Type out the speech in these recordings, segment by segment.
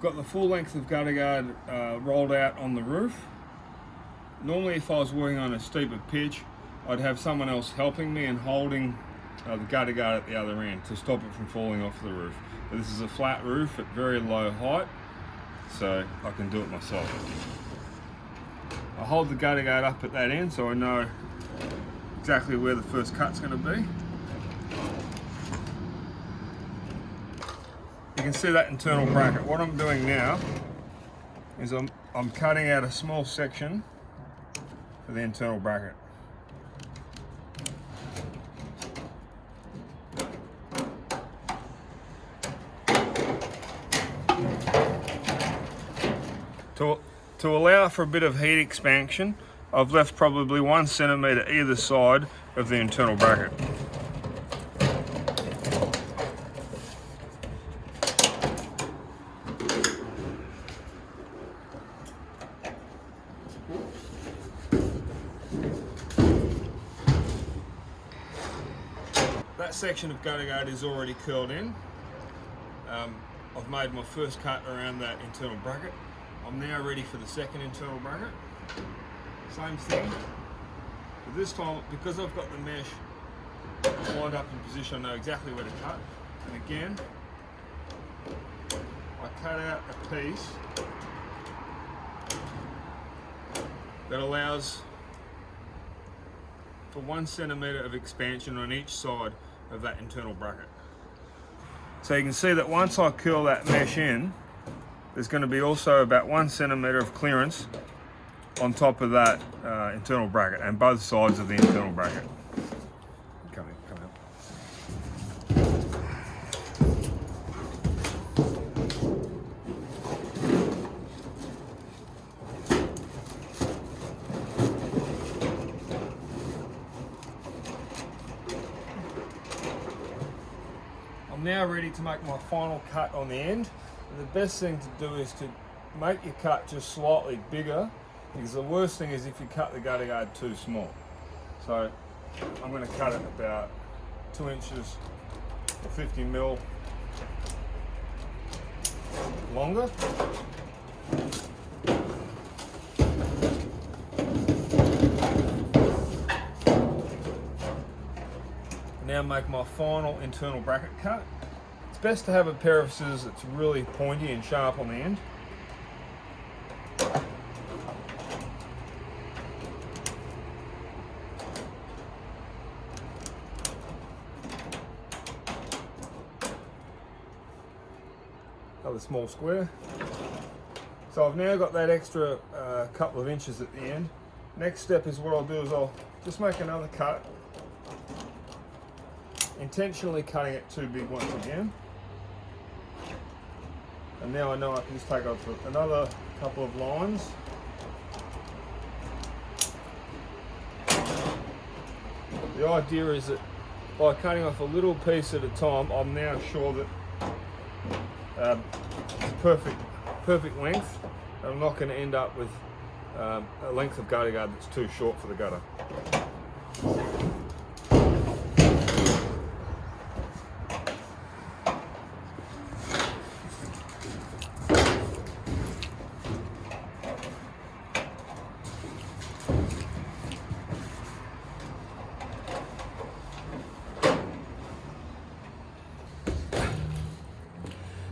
got the full length of gutter guard rolled out on the roof. Normally if I was working on a steeper pitch, I'd have someone else helping me and holding the gutter guard at the other end to stop it from falling off the roof. But this is a flat roof at very low height, so I can do it myself. I hold the gutter guard up at that end so I know exactly where the first cut's going to be. You can see that internal bracket. What I'm doing now is I'm cutting out a small section for the internal bracket. To allow for a bit of heat expansion, I've left probably 1 centimetre either side of the internal bracket. That section of gutter guard is already curled in. I've made my first cut around that internal bracket. I'm now ready for the second internal bracket. Same thing, but this time, because I've got the mesh lined up in position, I know exactly where to cut. And again, I cut out a piece that allows for 1 centimetre of expansion on each side of that internal bracket. So you can see that once I curl that mesh in, there's going to be also about 1 centimetre of clearance on top of that internal bracket and both sides of the internal bracket. Come out. I'm now ready to make my final cut on the end. And the best thing to do is to make your cut just slightly bigger, because the worst thing is if you cut the gutter guard too small. So I'm going to cut it about 2 inches or 50 mil longer. Now make my final internal bracket cut. It's best to have a pair of scissors that's really pointy and sharp on the end. Another small square. So I've now got that extra couple of inches at the end. Next step is what I'll do is I'll just make another cut, intentionally cutting it too big once again. And now I know I can just take off another couple of lines. The idea is that by cutting off a little piece at a time, I'm now sure that it's perfect length. I'm not going to end up with a length of gutter guard that's too short for the gutter.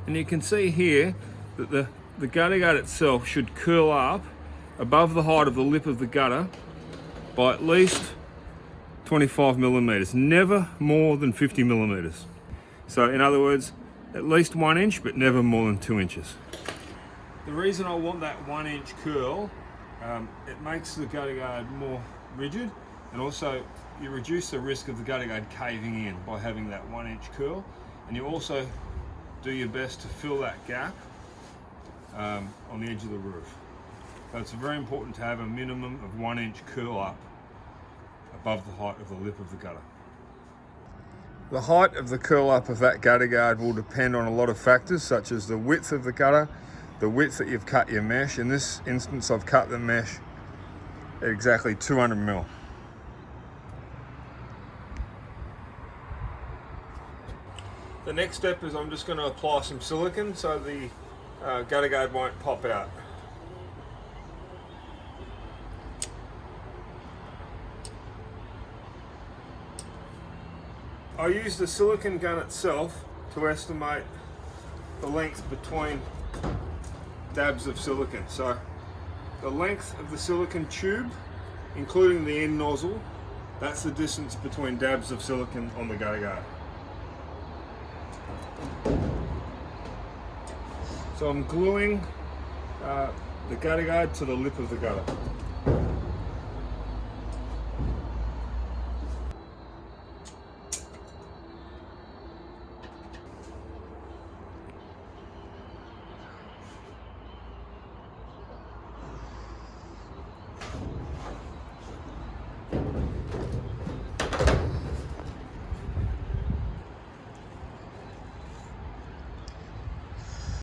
And you can see here that the gutter guard itself should curl up above the height of the lip of the gutter by at least 25 millimeters, never more than 50 millimeters. So in other words, at least 1 inch, but never more than 2 inches. The reason I want that 1 inch curl, it makes the gutter guard more rigid, and also you reduce the risk of the gutter guard caving in by having that 1 inch curl, and you also do your best to fill that gap on the edge of the roof. So it's very important to have a minimum of 1 inch curl up above the height of the lip of the gutter. The height of the curl up of that gutter guard will depend on a lot of factors, such as the width of the gutter, the width that you've cut your mesh. In this instance, I've cut the mesh at exactly 200 mil. The next step is I'm just going to apply some silicone so the gutter guard won't pop out. I use the silicone gun itself to estimate the length between dabs of silicone. So the length of the silicone tube, including the end nozzle, that's the distance between dabs of silicone on the gutter guard. So I'm gluing the gutter guard to the lip of the gutter.